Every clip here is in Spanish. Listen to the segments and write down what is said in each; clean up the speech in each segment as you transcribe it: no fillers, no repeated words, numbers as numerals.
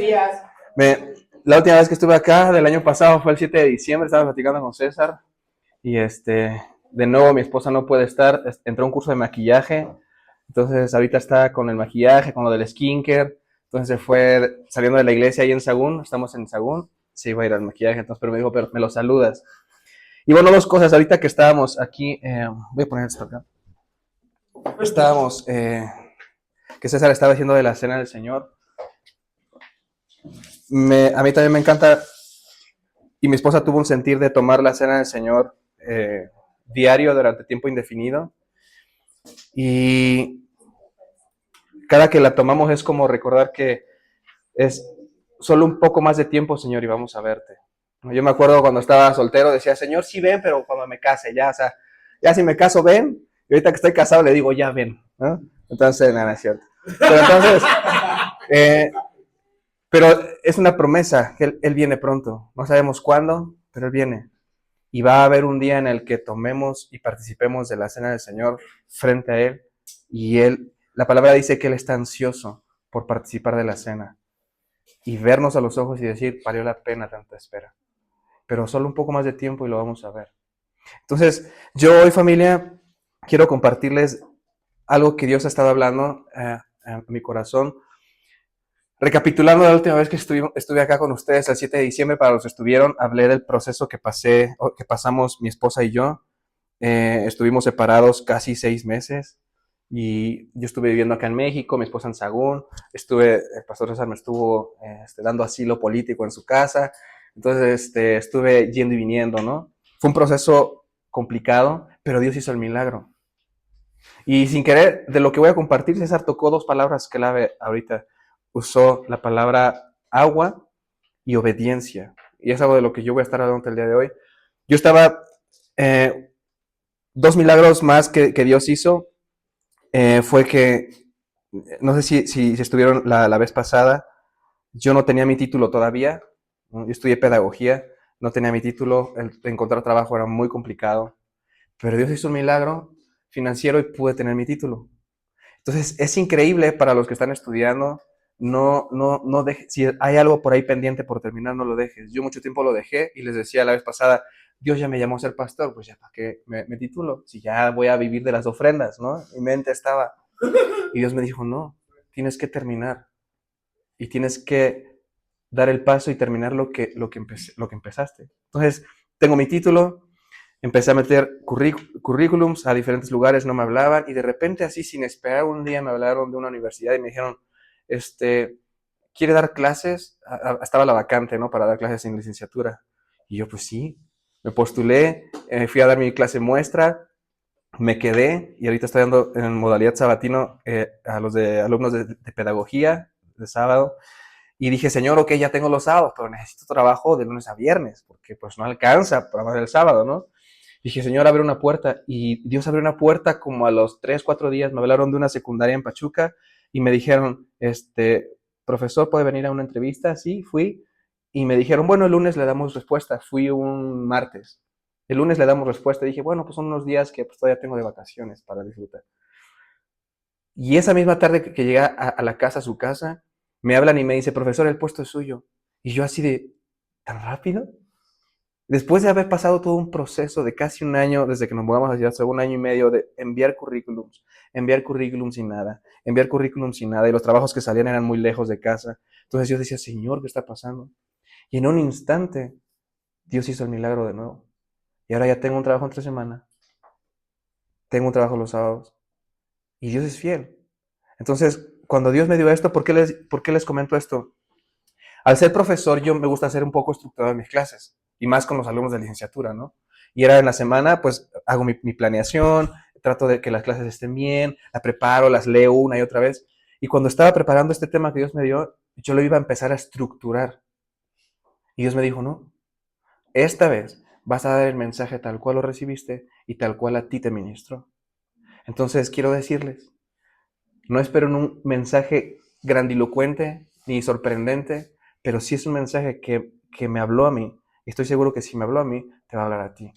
días. La última vez que estuve acá, del año pasado, fue el 7 de diciembre, estaba platicando con César y de nuevo mi esposa no puede estar, entró a un curso de maquillaje, entonces ahorita está con el maquillaje, con lo del skincare, entonces se fue saliendo de la iglesia ahí en Sagún, estamos en Sagún, se iba a ir al maquillaje, entonces, pero me dijo, pero me lo saludas. Y bueno, dos cosas, ahorita que estábamos aquí, voy a poner esto acá, estábamos, que César estaba haciendo de la cena del Señor, a mí también me encanta. Y mi esposa tuvo un sentir de tomar la cena del Señor diario durante tiempo indefinido. Y cada que la tomamos es como recordar que es solo un poco más de tiempo, Señor, y vamos a verte. Yo me acuerdo cuando estaba soltero, decía, Señor, sí ven, pero cuando me case, ya, o sea, ya si me caso, ven. Y ahorita que estoy casado le digo, ya ven, ¿no? Entonces, nada, es cierto. Pero entonces, pero es una promesa, que él viene pronto. No sabemos cuándo, pero Él viene. Y va a haber un día en el que tomemos y participemos de la cena del Señor frente a Él. Y la palabra dice que Él está ansioso por participar de la cena. Y vernos a los ojos y decir, valió la pena tanta espera. Pero solo un poco más de tiempo y lo vamos a ver. Entonces, yo hoy, familia, quiero compartirles algo que Dios ha estado hablando a mi corazón. Recapitulando la última vez que estuve acá con ustedes, el 7 de diciembre, para los que estuvieron, hablé del proceso que pasamos mi esposa y yo. Estuvimos separados casi 6 meses y yo estuve viviendo acá en México, mi esposa en Sagún, el pastor César me estuvo dando asilo político en su casa, entonces estuve yendo y viniendo, ¿no? Fue un proceso complicado, pero Dios hizo el milagro. Y sin querer, de lo que voy a compartir, César tocó dos palabras clave ahorita. Usó la palabra agua y obediencia. Y es algo de lo que yo voy a estar hablando el día de hoy. Yo estaba, dos milagros más que Dios hizo, fue que, no sé si estuvieron la vez pasada, yo no tenía mi título todavía, ¿no? Yo estudié pedagogía, no tenía mi título, encontrar trabajo era muy complicado, pero Dios hizo un milagro financiero y pude tener mi título. Entonces, es increíble para los que están estudiando, no dejes, si hay algo por ahí pendiente por terminar, no lo dejes. Yo mucho tiempo lo dejé y les decía la vez pasada, Dios ya me llamó a ser pastor, pues ya para qué me titulo, si ya voy a vivir de las ofrendas, ¿no? Mi mente estaba. Y Dios me dijo, no, tienes que terminar y tienes que dar el paso y terminar lo que empezaste. Entonces, tengo mi título, empecé a meter currículums a diferentes lugares, no me hablaban, y de repente así, sin esperar, un día me hablaron de una universidad y me dijeron, ¿quiere dar clases? Estaba la vacante, ¿no? Para dar clases en licenciatura. Y yo, pues sí, me postulé, fui a dar mi clase muestra, me quedé, y ahorita estoy dando en modalidad sabatino a los alumnos de pedagogía, de sábado, y dije, Señor, ok, ya tengo los sábados, pero necesito trabajo de lunes a viernes, porque pues no alcanza para el sábado, ¿no? Dije, Señor, abre una puerta. Y Dios abrió una puerta como a los 3, 4 días. Me hablaron de una secundaria en Pachuca y me dijeron, profesor, ¿puede venir a una entrevista? Sí, fui. Y me dijeron, bueno, el lunes le damos respuesta. Fui un martes. El lunes le damos respuesta. Y dije, bueno, pues son unos días que pues, todavía tengo de vacaciones para disfrutar. Y esa misma tarde que llegué a la casa, a su casa, me hablan y me dice, profesor, el puesto es suyo. Y yo así de, ¿tan rápido? Después de haber pasado todo un proceso de casi un año, desde que nos mudamos a Ciudad, un año y medio de enviar currículums y nada, enviar currículums y nada, y los trabajos que salían eran muy lejos de casa. Entonces yo decía, Señor, ¿qué está pasando? Y en un instante, Dios hizo el milagro de nuevo. Y ahora ya tengo un trabajo entre semana, tengo un trabajo los sábados, y Dios es fiel. Entonces, cuando Dios me dio esto, ¿por qué les comento esto? Al ser profesor, yo me gusta ser un poco estructurado en mis clases, y más con los alumnos de licenciatura, ¿no? Y era en la semana, pues hago mi planeación, trato de que las clases estén bien, la preparo, las leo una y otra vez. Y cuando estaba preparando este tema que Dios me dio, yo lo iba a empezar a estructurar. Y Dios me dijo, no, esta vez vas a dar el mensaje tal cual lo recibiste y tal cual a ti te ministró. Entonces, quiero decirles, no esperen un mensaje grandilocuente ni sorprendente, pero sí es un mensaje que me habló a mí. Y estoy seguro que si me habló a mí, te va a hablar a ti.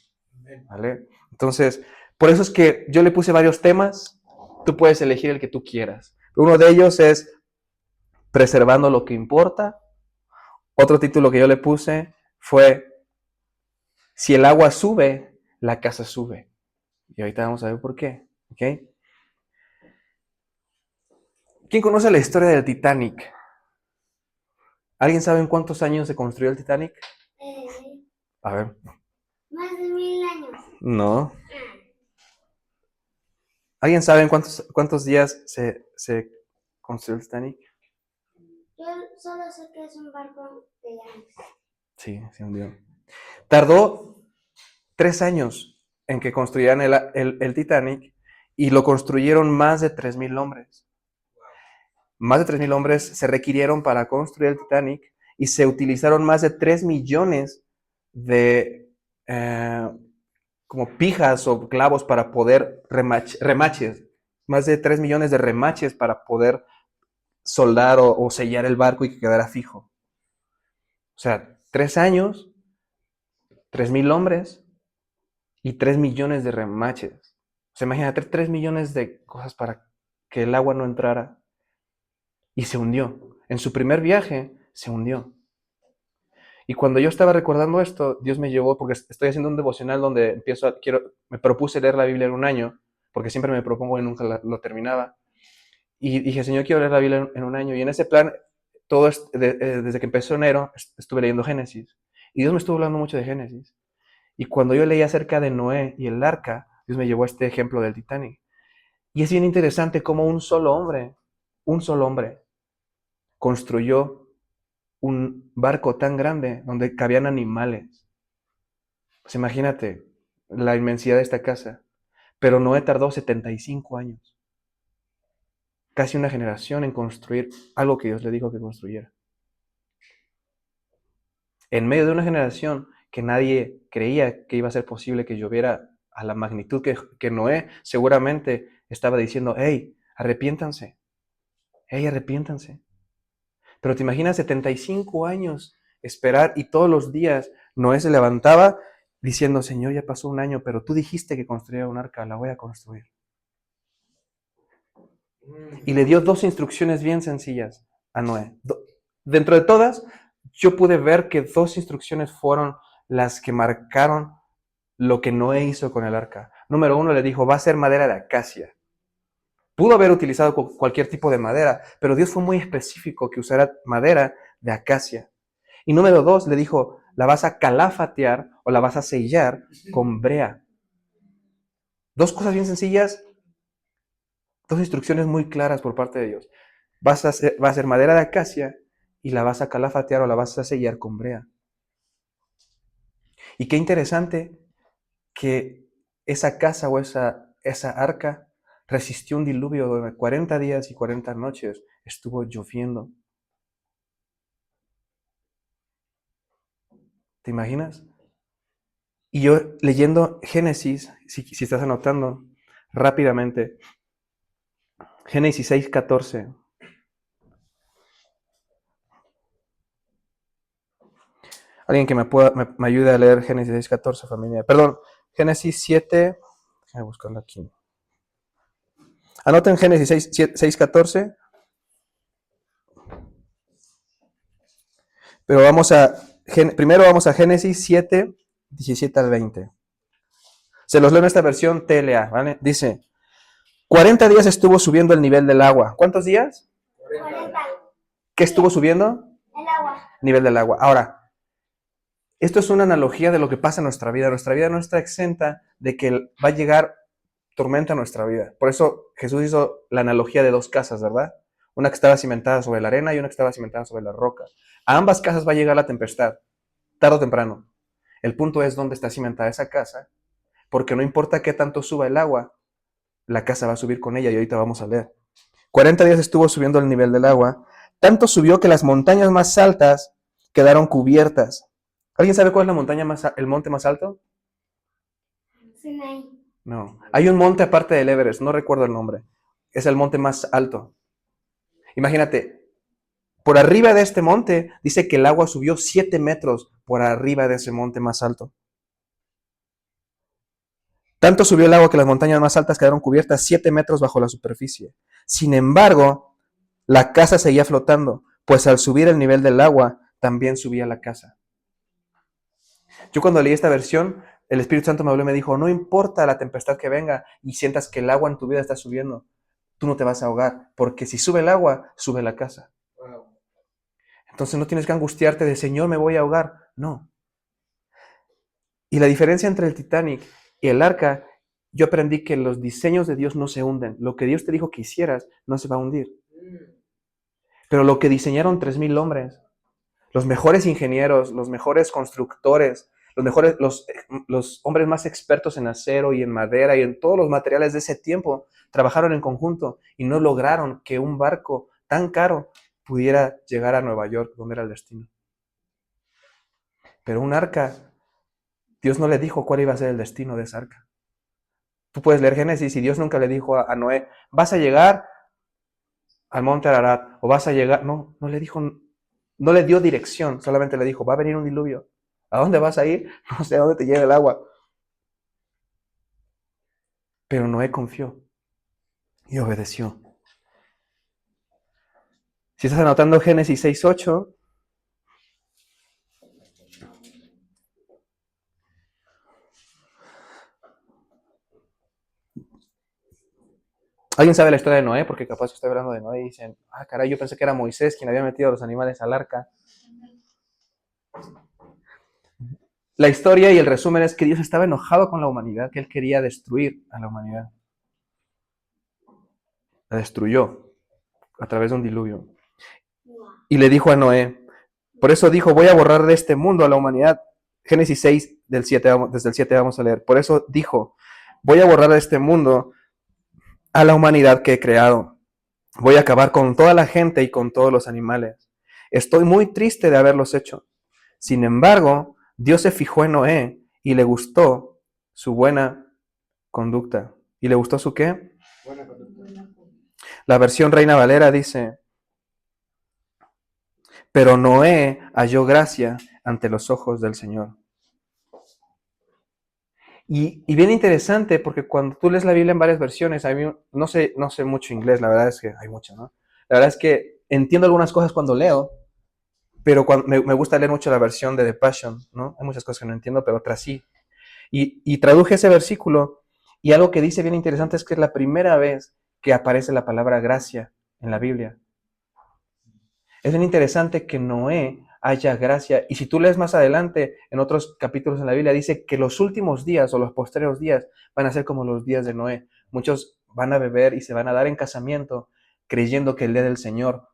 ¿Vale? Entonces, por eso es que yo le puse varios temas. Tú puedes elegir el que tú quieras. Uno de ellos es preservando lo que importa. Otro título que yo le puse fue, si el agua sube, la casa sube. Y ahorita vamos a ver por qué. ¿Okay? ¿Quién conoce la historia del Titanic? ¿Alguien sabe en cuántos años se construyó el Titanic? A ver. Más de 1000 años. No. ¿Alguien sabe en cuántos días se construyó el Titanic? Yo solo sé que es un barco de llaves. Sí, se hundió. Tardó 3 años en que construyeran el Titanic y lo construyeron más de 3,000 hombres. Más de 3,000 hombres se requirieron para construir el Titanic y se utilizaron más de 3 millones de como pijas o clavos para poder remaches. Más de 3 millones de remaches para poder soldar o sellar el barco y que quedara fijo. O sea, 3 años, 3,000 hombres y 3 millones de remaches. O sea, imagínate 3 millones de cosas para que el agua no entrara. Y se hundió. En su primer viaje, se hundió. Y cuando yo estaba recordando esto, Dios me llevó, porque estoy haciendo un devocional donde me propuse leer la Biblia en un año, porque siempre me propongo y nunca lo terminaba. Y dije, Señor, quiero leer la Biblia en un año. Y en ese plan, desde que empezó enero, estuve leyendo Génesis. Y Dios me estuvo hablando mucho de Génesis. Y cuando yo leí acerca de Noé y el arca, Dios me llevó a este ejemplo del Titanic. Y es bien interesante cómo un solo hombre, construyó un barco tan grande donde cabían animales. Pues imagínate la inmensidad de esta casa. Pero Noé tardó 75 años, casi una generación en construir algo que Dios le dijo que construyera. En medio de una generación que nadie creía que iba a ser posible que lloviera a la magnitud que Noé seguramente estaba diciendo, hey, arrepiéntanse, hey, arrepiéntanse. Pero te imaginas 75 años esperar y todos los días Noé se levantaba diciendo, Señor, ya pasó un año, pero tú dijiste que construyera un arca, la voy a construir. Y le dio 2 instrucciones bien sencillas a Noé. Dentro de todas, yo pude ver que 2 instrucciones fueron las que marcaron lo que Noé hizo con el arca. Número 1, le dijo, va a ser madera de acacia. Pudo haber utilizado cualquier tipo de madera, pero Dios fue muy específico que usara madera de acacia. Y número 2, le dijo, la vas a calafatear o la vas a sellar con brea. 2 cosas bien sencillas, 2 instrucciones muy claras por parte de Dios. Va a ser madera de acacia y la vas a calafatear o la vas a sellar con brea. Y qué interesante que esa casa o esa arca resistió un diluvio donde 40 días y 40 noches estuvo lloviendo. ¿Te imaginas? Y yo leyendo Génesis, si estás anotando rápidamente, Génesis 6:14. Alguien que me ayude a leer Génesis 6:14, familia. Perdón, Génesis 7. Voy a buscarlo aquí. Anoten Génesis 6:14. Pero primero vamos a Génesis 7:17 al 20. Se los leo en esta versión TLA, ¿vale? Dice, 40 días estuvo subiendo el nivel del agua. ¿Cuántos días? 40. ¿Qué estuvo subiendo? El agua. Nivel del agua. Ahora, esto es una analogía de lo que pasa en nuestra vida. Nuestra vida no está exenta de que va a llegar tormenta a nuestra vida. Por eso Jesús hizo la analogía de 2 casas, ¿verdad? Una que estaba cimentada sobre la arena y una que estaba cimentada sobre la roca. A ambas casas va a llegar la tempestad, tarde o temprano. El punto es dónde está cimentada esa casa, porque no importa qué tanto suba el agua, la casa va a subir con ella y ahorita vamos a leer. 40 días estuvo subiendo el nivel del agua, tanto subió que las montañas más altas quedaron cubiertas. ¿Alguien sabe cuál es el monte más alto? Sinaí. No. Hay un monte aparte del Everest, no recuerdo el nombre. Es el monte más alto. Imagínate, por arriba de este monte dice que el agua subió 7 metros por arriba de ese monte más alto. Tanto subió el agua que las montañas más altas quedaron cubiertas 7 metros bajo la superficie. Sin embargo, la casa seguía flotando, pues al subir el nivel del agua, también subí a la casa. Yo cuando leí esta versión, el Espíritu Santo me habló y me dijo, no importa la tempestad que venga y sientas que el agua en tu vida está subiendo, tú no te vas a ahogar, porque si sube el agua, sube la casa. Entonces no tienes que angustiarte de, Señor, me voy a ahogar. No. Y la diferencia entre el Titanic y el arca, yo aprendí que los diseños de Dios no se hunden. Lo que Dios te dijo que hicieras no se va a hundir. Pero lo que diseñaron 3,000 hombres, los mejores ingenieros, los mejores constructores, los hombres más expertos en acero y en madera y en todos los materiales de ese tiempo, trabajaron en conjunto y no lograron que un barco tan caro pudiera llegar a Nueva York, donde era el destino. Pero un arca, Dios no le dijo cuál iba a ser el destino de esa arca. Tú puedes leer Génesis y Dios nunca le dijo a Noé, vas a llegar al monte Ararat o vas a llegar. No, no le dijo, no le dio dirección, solamente le dijo, va a venir un diluvio. ¿A dónde vas a ir? No sé a dónde te lleve el agua. Pero Noé confió y obedeció. Si estás anotando Génesis 6:8, ¿alguien sabe la historia de Noé? Porque capaz estoy hablando de Noé y dicen, caray, yo pensé que era Moisés quien había metido a los animales al arca. La historia y el resumen es que Dios estaba enojado con la humanidad, que Él quería destruir a la humanidad. La destruyó a través de un diluvio. Y le dijo a Noé, por eso dijo, voy a borrar de este mundo a la humanidad. Génesis 6, desde el 7 vamos a leer. Por eso dijo, voy a borrar de este mundo a la humanidad que he creado. Voy a acabar con toda la gente y con todos los animales. Estoy muy triste de haberlos hecho. Sin embargo, Dios se fijó en Noé y le gustó su buena conducta. ¿Y le gustó su qué? Buena conducta. La versión Reina Valera dice, pero Noé halló gracia ante los ojos del Señor. Y bien interesante, porque cuando tú lees la Biblia en varias versiones, a mí no sé mucho inglés, la verdad es que hay mucho, ¿no? La verdad es que entiendo algunas cosas cuando leo, pero me gusta leer mucho la versión de The Passion, ¿no? Hay muchas cosas que no entiendo, pero otras sí. Y traduje ese versículo, y algo que dice bien interesante es que es la primera vez que aparece la palabra gracia en la Biblia. Es bien interesante que Noé haya gracia. Y si tú lees más adelante, en otros capítulos en la Biblia, dice que los últimos días o los posteriores días van a ser como los días de Noé. Muchos van a beber y se van a dar en casamiento creyendo que el día del Señor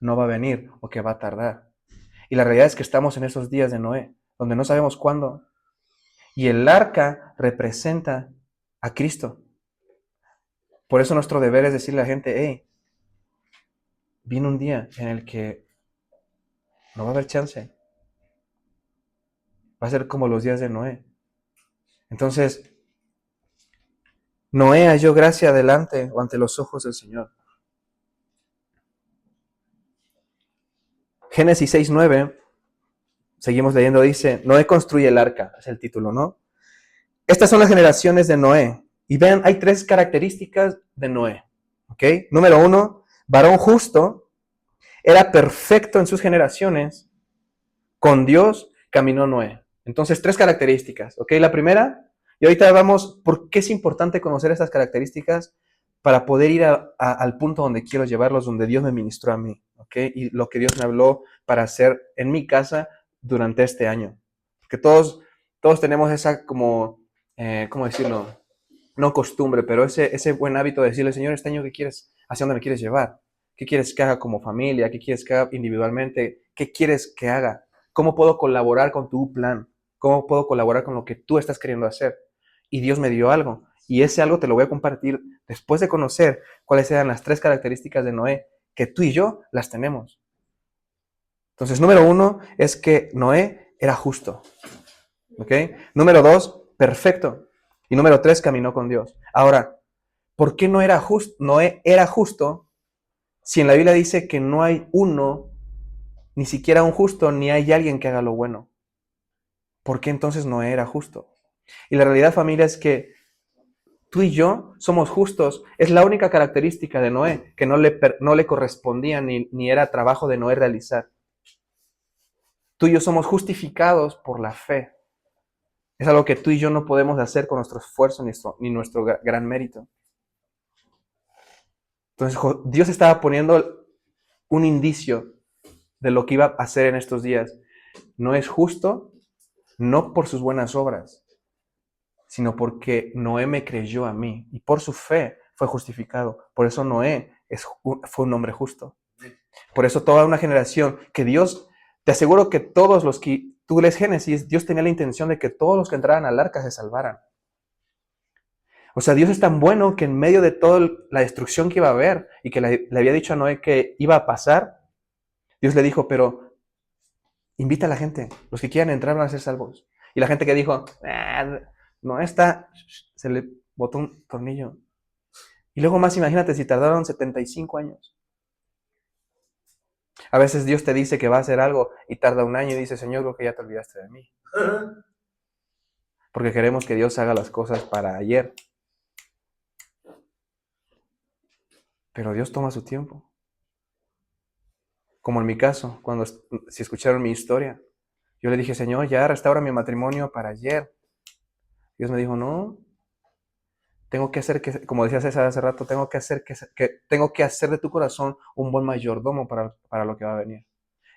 no va a venir o que va a tardar. Y la realidad es que estamos en esos días de Noé, donde no sabemos cuándo. Y el arca representa a Cristo. Por eso nuestro deber es decirle a la gente, hey, viene un día en el que no va a haber chance. Va a ser como los días de Noé. Entonces, Noé halló gracia delante o ante los ojos del Señor. Génesis 6:9, seguimos leyendo, dice, Noé construye el arca, es el título, ¿no? Estas son las generaciones de Noé. Y vean, hay 3 características de Noé, ¿ok? Número 1, varón justo, era perfecto en sus generaciones, con Dios caminó Noé. Entonces, 3 características, ¿ok? La primera, y ahorita vamos, ¿por qué es importante conocer estas características? Para poder ir al punto donde quiero llevarlos, donde Dios me ministró a mí, ¿ok? Y lo que Dios me habló para hacer en mi casa durante este año. Porque todos tenemos esa como, ¿cómo decirlo? No costumbre, pero ese buen hábito de decirle, Señor, este año, ¿qué quieres? ¿Hacia dónde me quieres llevar? ¿Qué quieres que haga como familia? ¿Qué quieres que haga individualmente? ¿Qué quieres que haga? ¿Cómo puedo colaborar con tu plan? ¿Cómo puedo colaborar con lo que tú estás queriendo hacer? Y Dios me dio algo. Y ese algo te lo voy a compartir después de conocer cuáles eran las 3 características de Noé, que tú y yo las tenemos. Entonces, número 1 es que Noé era justo. ¿Ok? Número 2, perfecto. Y número 3, caminó con Dios. Ahora, ¿por qué Noé era justo si en la Biblia dice que no hay uno, ni siquiera un justo, ni hay alguien que haga lo bueno? ¿Por qué entonces Noé era justo? Y la realidad, familia, es que tú y yo somos justos. Es la única característica de Noé que no le correspondía ni era trabajo de Noé realizar. Tú y yo somos justificados por la fe. Es algo que tú y yo no podemos hacer con nuestro esfuerzo ni nuestro gran mérito. Entonces Dios estaba poniendo un indicio de lo que iba a hacer en estos días. No es justo, no por sus buenas obras, sino porque Noé me creyó a mí y por su fe fue justificado. Por eso Noé fue un hombre justo. Por eso toda una generación que Dios, te aseguro que todos los que, tú lees Génesis, Dios tenía la intención de que todos los que entraran al arca se salvaran. O sea, Dios es tan bueno que en medio de toda la destrucción que iba a haber y que le había dicho a Noé que iba a pasar, Dios le dijo, pero invita a la gente, los que quieran entrar van a ser salvos. Y la gente que dijo, no está, se le botó un tornillo. Y luego más, imagínate si tardaron 75 años. A veces Dios te dice que va a hacer algo y tarda un año y dice, Señor, creo que ya te olvidaste de mí. Porque queremos que Dios haga las cosas para ayer. Pero Dios toma su tiempo. Como en mi caso, si escucharon mi historia, yo le dije, Señor, ya restaura mi matrimonio para ayer. Dios me dijo, no, tengo que hacer que, como decía César hace rato, tengo que hacer de tu corazón un buen mayordomo para lo que va a venir.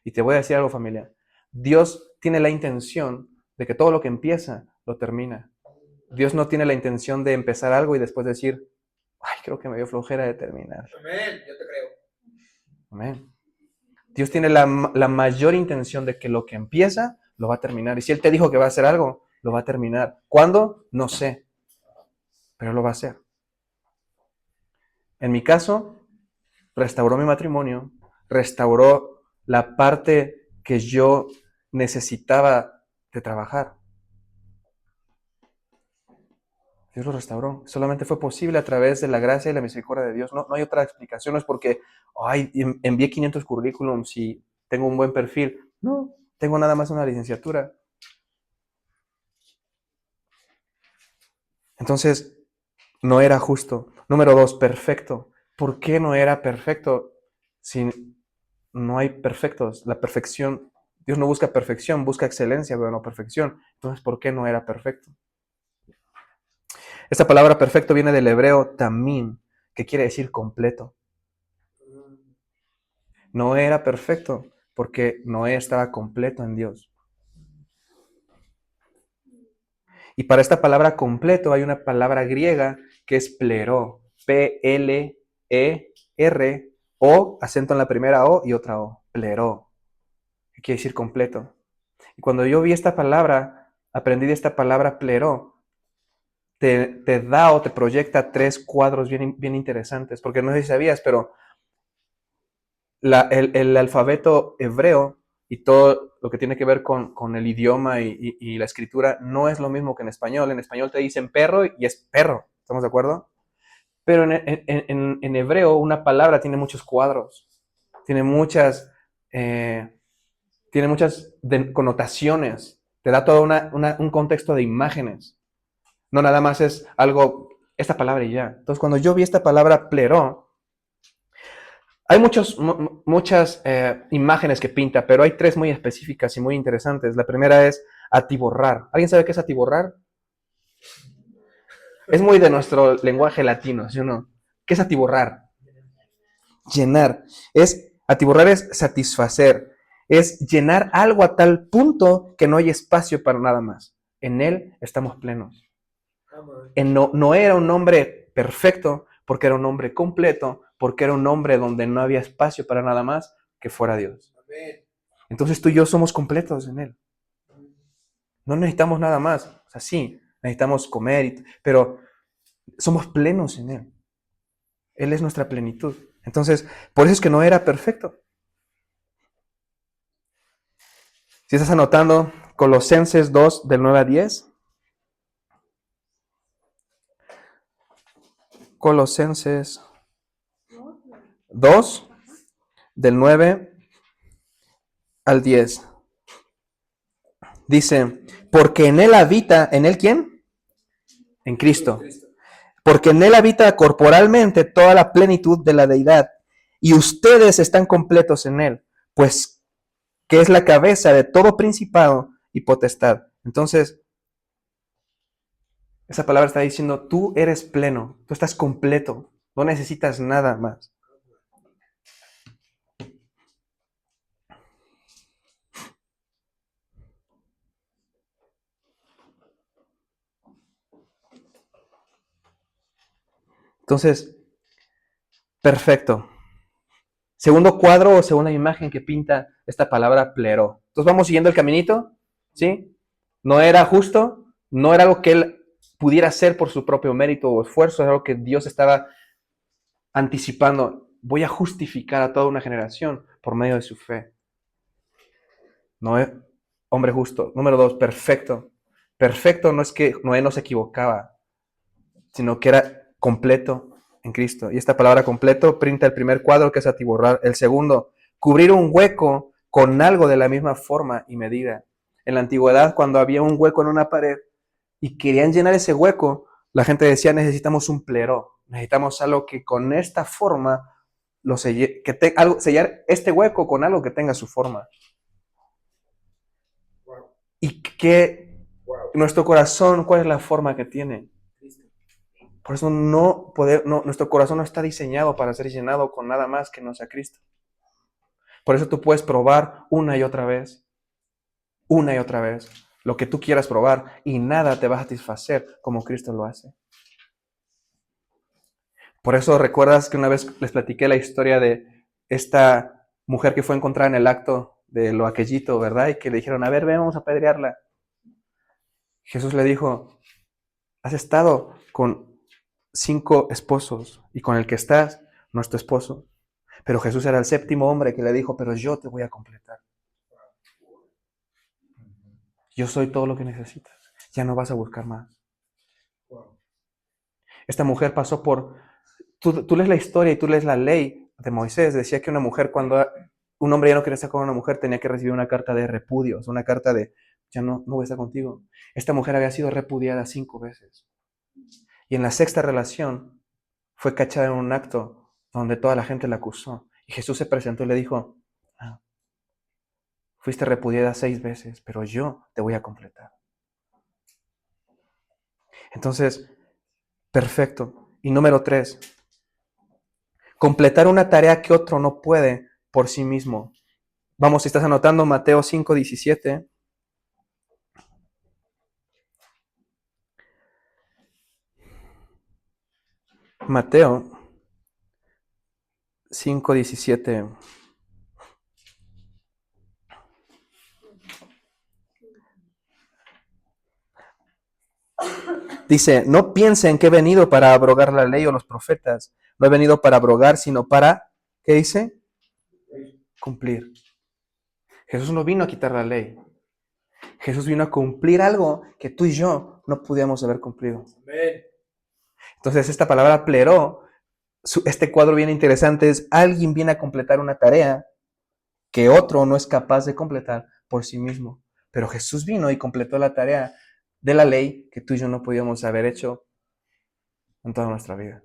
Y te voy a decir algo, familia. Dios tiene la intención de que todo lo que empieza, lo termina. Dios no tiene la intención de empezar algo y después decir, ay, creo que me dio flojera de terminar. Amén, yo te creo. Amén. Dios tiene la mayor intención de que lo que empieza, lo va a terminar. Y si Él te dijo que va a hacer algo, lo va a terminar. ¿Cuándo? No sé. Pero lo va a hacer. En mi caso, restauró mi matrimonio, restauró la parte que yo necesitaba de trabajar. Dios lo restauró. Solamente fue posible a través de la gracia y la misericordia de Dios. No hay otra explicación. No es porque, envié 500 currículums y tengo un buen perfil. No, tengo nada más una licenciatura. Entonces, no era justo. Número 2, perfecto. ¿Por qué no era perfecto? Si no hay perfectos. La perfección, Dios no busca perfección, busca excelencia, pero no perfección. Entonces, ¿por qué no era perfecto? Esta palabra perfecto viene del hebreo tamim, que quiere decir completo. No era perfecto porque Noé estaba completo en Dios. Y para esta palabra completo hay una palabra griega que es plero, P-L-E-R-O, acento en la primera O y otra O, plero, que quiere decir completo. Y cuando yo vi esta palabra, aprendí de esta palabra plero, te da o te proyecta 3 cuadros bien interesantes, porque no sé si sabías, pero el alfabeto hebreo y todo lo que tiene que ver con el idioma y la escritura no es lo mismo que en español. En español te dicen perro y es perro, ¿estamos de acuerdo? Pero en hebreo una palabra tiene muchos cuadros, tiene muchas connotaciones, te da todo un contexto de imágenes. No nada más es algo, esta palabra y ya. Entonces cuando yo vi esta palabra pleró, hay muchas imágenes que pinta, pero hay 3 muy específicas y muy interesantes. La primera es atiborrar. ¿Alguien sabe qué es atiborrar? Es muy de nuestro lenguaje latino, ¿sí o no? ¿Qué es atiborrar? Llenar. Atiborrar es satisfacer. Es llenar algo a tal punto que no hay espacio para nada más. En Él estamos plenos. No era un hombre perfecto, porque era un hombre completo, porque era un hombre donde no había espacio para nada más que fuera Dios. Entonces tú y yo somos completos en Él. No necesitamos nada más. O sea, sí, necesitamos comer, pero somos plenos en Él. Él es nuestra plenitud. Entonces, por eso es que no era perfecto. Si estás anotando, Colosenses 2, del 9 a 10. Colosenses 2, del 9 al 10. Dice, porque en Él habita, ¿en Él quién? En Cristo. Porque en Él habita corporalmente toda la plenitud de la deidad. Y ustedes están completos en Él, pues que es la cabeza de todo principado y potestad. Entonces, esa palabra está diciendo, tú eres pleno, tú estás completo, no necesitas nada más. Entonces, perfecto. Segundo cuadro o segunda imagen que pinta esta palabra plero. Entonces vamos siguiendo el caminito, ¿sí? No era justo, no era algo que él pudiera hacer por su propio mérito o esfuerzo, era algo que Dios estaba anticipando. Voy a justificar a toda una generación por medio de su fe. Noé, hombre justo. Número 2, perfecto. Perfecto no es que Noé no se equivocaba, sino que era completo en Cristo. Y esta palabra completo pinta el primer cuadro, que es atiborrar. El segundo, cubrir un hueco con algo de la misma forma y medida. En la antigüedad, cuando había un hueco en una pared y querían llenar ese hueco, la gente decía, necesitamos un plero, necesitamos algo que con esta forma, sellar este hueco con algo que tenga su forma. Y que nuestro corazón, ¿cuál es la forma que tiene? Por eso nuestro corazón no está diseñado para ser llenado con nada más que no sea Cristo. Por eso tú puedes probar una y otra vez, lo que tú quieras probar y nada te va a satisfacer como Cristo lo hace. Por eso recuerdas que una vez les platiqué la historia de esta mujer que fue encontrada en el acto de lo aquellito, ¿verdad? Y que le dijeron, a ver, ven, vamos a apedrearla. Jesús le dijo, has estado con 5 esposos y con el que estás no es tu esposo. Pero Jesús era el séptimo hombre que le dijo, pero yo te voy a completar. Yo soy todo lo que necesitas. Ya no vas a buscar más. Esta mujer pasó por... Tú lees la historia y tú lees la ley de Moisés. Decía que una mujer, cuando un hombre ya no quería estar con una mujer, tenía que recibir una carta de repudio, una carta de, ya no voy a estar contigo. Esta mujer había sido repudiada 5 veces. Y en la 6ª relación fue cachada en un acto donde toda la gente la acusó. Y Jesús se presentó y le dijo, fuiste repudiada 6 veces, pero yo te voy a completar. Entonces, perfecto. Y número 3, completar una tarea que otro no puede por sí mismo. Vamos, si estás anotando, Mateo 5:17. Mateo 5:17. Dice, no piensen que he venido para abrogar la ley o los profetas. No he venido para abrogar, sino para, ¿qué dice? Cumplir. Jesús no vino a quitar la ley. Jesús vino a cumplir algo que tú y yo no pudiéramos haber cumplido. Entonces, esta palabra pleró, este cuadro bien interesante es, alguien viene a completar una tarea que otro no es capaz de completar por sí mismo. Pero Jesús vino y completó la tarea de la ley que tú y yo no podíamos haber hecho en toda nuestra vida.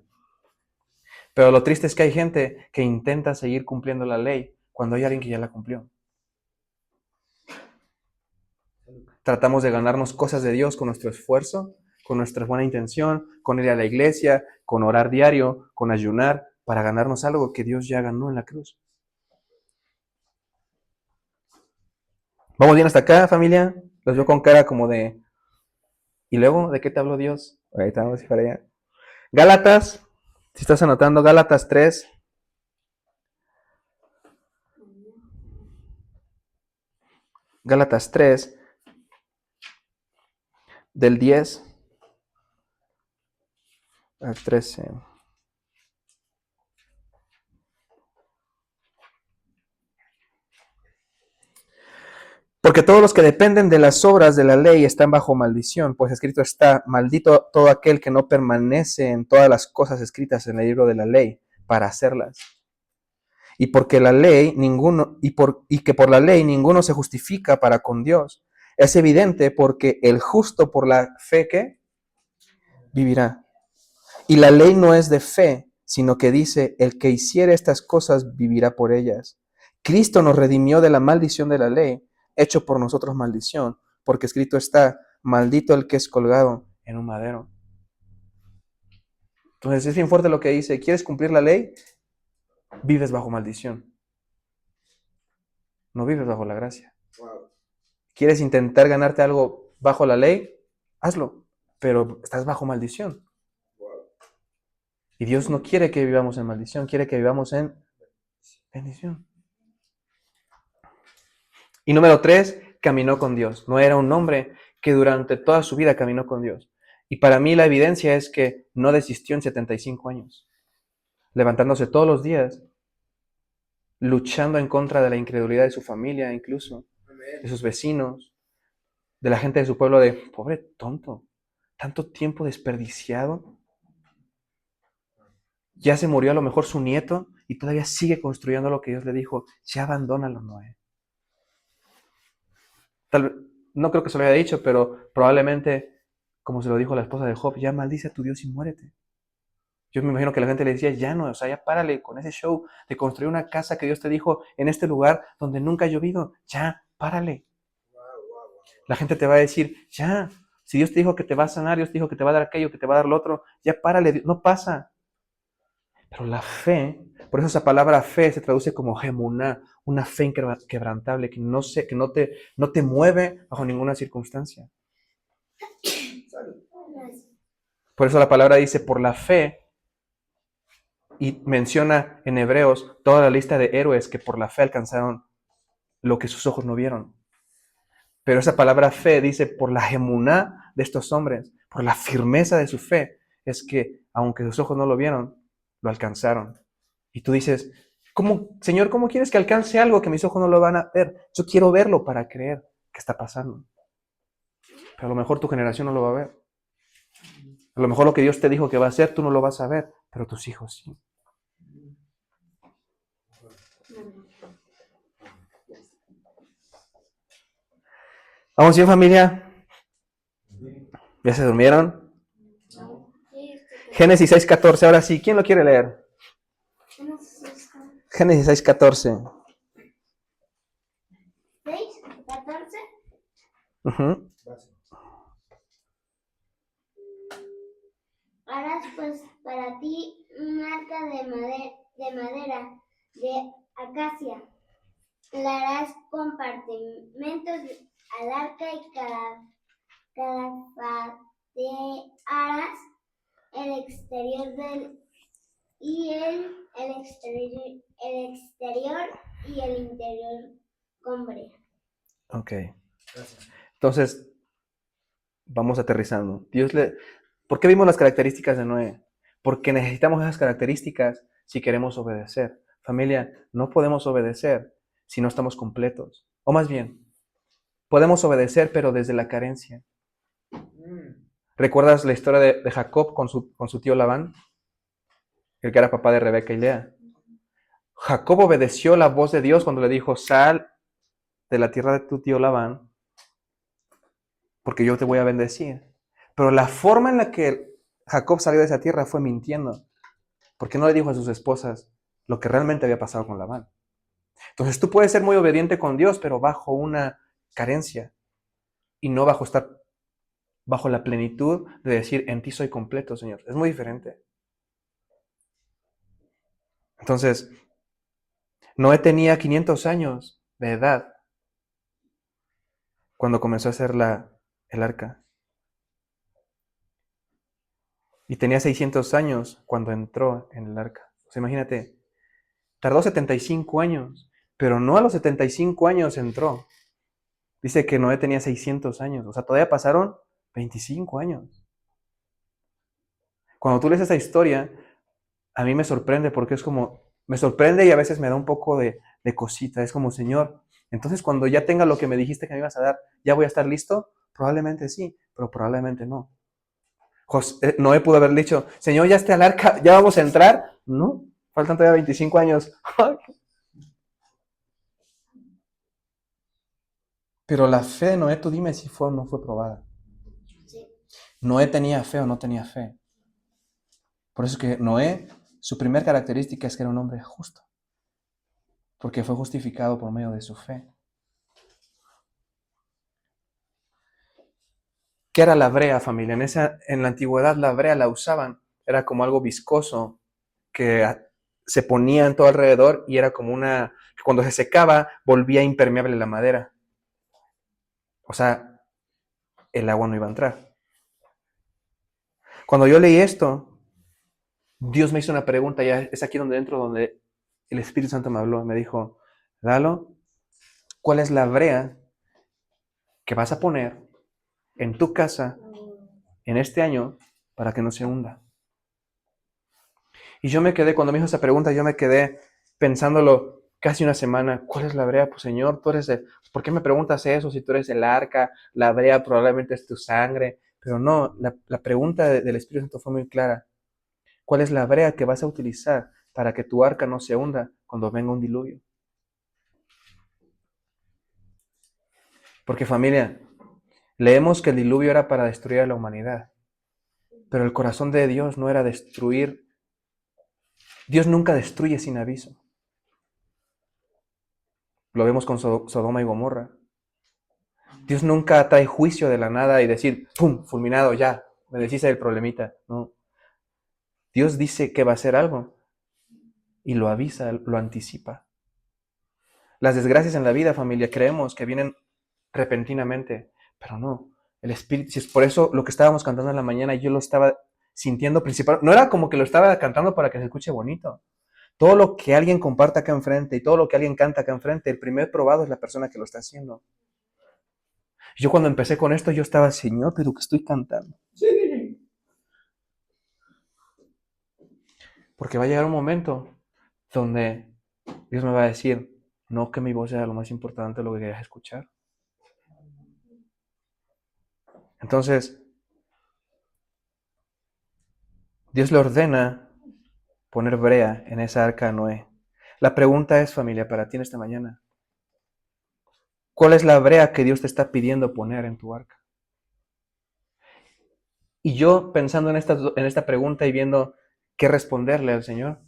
Pero lo triste es que hay gente que intenta seguir cumpliendo la ley cuando hay alguien que ya la cumplió. Tratamos de ganarnos cosas de Dios con nuestro esfuerzo, con nuestra buena intención, con ir a la iglesia, con orar diario, con ayunar, para ganarnos algo que Dios ya ganó en la cruz. ¿Vamos bien hasta acá, familia? Los veo con cara como de... ¿Y luego de qué te habló Dios? Ahorita vamos a ir para allá. Gálatas, si estás anotando, Gálatas 3. Gálatas 3, del 10 al 13. Porque todos los que dependen de las obras de la ley están bajo maldición, pues escrito está, maldito todo aquel que no permanece en todas las cosas escritas en el libro de la ley para hacerlas. Y porque la ley y que por la ley ninguno se justifica para con Dios. Es evidente porque el justo por la fe que vivirá. Y la ley no es de fe, sino que dice, el que hiciere estas cosas vivirá por ellas. Cristo nos redimió de la maldición de la ley, hecho por nosotros maldición, porque escrito está, maldito el que es colgado en un madero. Entonces es bien fuerte lo que dice, ¿quieres cumplir la ley? Vives bajo maldición, no vives bajo la gracia. ¿Quieres intentar ganarte algo bajo la ley? Hazlo, pero estás bajo maldición. Y Dios no quiere que vivamos en maldición, quiere que vivamos en bendición. Y número 3, caminó con Dios. No era un hombre que durante toda su vida caminó con Dios. Y para mí la evidencia es que no desistió en 75 años, levantándose todos los días, luchando en contra de la incredulidad de su familia, incluso, de sus vecinos, de la gente de su pueblo, de, pobre tonto, tanto tiempo desperdiciado. Ya se murió a lo mejor su nieto y todavía sigue construyendo lo que Dios le dijo. Ya abandónalo, Noé. No creo que se lo haya dicho, pero probablemente, como se lo dijo la esposa de Job, ya maldice a tu Dios y muérete. Yo me imagino que la gente le decía, ya no, o sea, ya párale con ese show de construir una casa que Dios te dijo en este lugar donde nunca ha llovido. Ya, párale. La gente te va a decir, ya, si Dios te dijo que te va a sanar, Dios te dijo que te va a dar aquello, que te va a dar lo otro, ya párale, no pasa. Pero la fe, por eso esa palabra fe se traduce como gemuná, una fe inquebrantable que no te mueve bajo ninguna circunstancia. Por eso la palabra dice por la fe y menciona en Hebreos toda la lista de héroes que por la fe alcanzaron lo que sus ojos no vieron. Pero esa palabra fe dice por la gemuná de estos hombres, por la firmeza de su fe, es que aunque sus ojos no lo vieron, lo alcanzaron. Y tú dices, Señor, ¿cómo quieres que alcance algo que mis ojos no lo van a ver? Yo quiero verlo para creer que está pasando. Pero a lo mejor tu generación no lo va a ver. A lo mejor lo que Dios te dijo que va a hacer, tú no lo vas a ver, pero tus hijos sí. ¿Vamos bien, familia? ¿Ya se durmieron? Génesis 6:14, ahora sí, ¿quién lo quiere leer? Génesis 6:14. 6, 14. Uh-huh. Harás pues para ti un arca de madera de acacia. La harás compartimentos al arca y calafatearás el exterior el exterior y el interior con brea. Ok. Entonces, vamos aterrizando. ¿Por qué vimos las características de Noé? Porque necesitamos esas características si queremos obedecer. Familia, no podemos obedecer si no estamos completos. O más bien, podemos obedecer, pero desde la carencia. ¿Recuerdas la historia de Jacob con su tío Labán? El que era papá de Rebeca y Lea. Jacob obedeció la voz de Dios cuando le dijo, sal de la tierra de tu tío Labán, porque yo te voy a bendecir. Pero la forma en la que Jacob salió de esa tierra fue mintiendo, porque no le dijo a sus esposas lo que realmente había pasado con Labán. Entonces tú puedes ser muy obediente con Dios, pero bajo una carencia y no bajo la plenitud de decir, en ti soy completo, Señor. Es muy diferente. Entonces, Noé tenía 500 años de edad cuando comenzó a hacer el arca. Y tenía 600 años cuando entró en el arca. O sea, imagínate, tardó 75 años, pero no a los 75 años entró. Dice que Noé tenía 600 años, o sea, todavía pasaron 25 años. Cuando tú lees esa historia, a mí me sorprende porque me sorprende y a veces me da un poco de cosita. Es como, Señor, entonces cuando ya tenga lo que me dijiste que me ibas a dar, ¿ya voy a estar listo? Probablemente sí, pero probablemente no. Noé pudo haber dicho, Señor, ya está el arca, ¿ya vamos a entrar? No, faltan todavía 25 años. Pero la fe de Noé, tú dime si fue o no fue probada. Sí. Noé tenía fe o no tenía fe. Por eso es que Noé, su primera característica es que era un hombre justo. porque fue justificado por medio de su fe. ¿Qué era la brea, familia? En la antigüedad la brea la usaban, era como algo viscoso que se ponía en todo alrededor y era como cuando se secaba volvía impermeable la madera. O sea, el agua no iba a entrar. Cuando yo leí esto, Dios me hizo una pregunta, ya es aquí donde el Espíritu Santo me habló, me dijo, Lalo, ¿cuál es la brea que vas a poner en tu casa en este año para que no se hunda? Y yo me quedé, cuando me hizo esa pregunta, yo me quedé pensándolo casi una semana. ¿Cuál es la brea? Pues Señor, tú eres ¿por qué me preguntas eso si tú eres el arca? La brea probablemente es tu sangre. Pero no, la pregunta del Espíritu Santo fue muy clara. ¿Cuál es la brea que vas a utilizar para que tu arca no se hunda cuando venga un diluvio? Porque familia, leemos que el diluvio era para destruir a la humanidad. Pero el corazón de Dios no era destruir. Dios nunca destruye sin aviso. Lo vemos con Sodoma y Gomorra. Dios nunca trae juicio de la nada y decir, ¡pum!, fulminado, ya, me deshice del problemita. No. Dios dice que va a hacer algo y lo avisa, lo anticipa. Las desgracias en la vida, familia, creemos que vienen repentinamente, pero no. El Espíritu, si es por eso lo que estábamos cantando en la mañana, yo lo estaba sintiendo principal. No era como que lo estaba cantando para que se escuche bonito. Todo lo que alguien comparta acá enfrente y todo lo que alguien canta acá enfrente, el primer probado es la persona que lo está haciendo. Yo cuando empecé con esto, yo estaba, Señor, pero ¿qué estoy cantando? Sí. Porque va a llegar un momento donde Dios me va a decir, no que mi voz sea lo más importante, lo que querías escuchar. Entonces, Dios le ordena poner brea en esa arca a Noé. La pregunta es, familia, para ti en esta mañana, ¿cuál es la brea que Dios te está pidiendo poner en tu arca? Y yo pensando en esta pregunta y viendo qué responderle al Señor,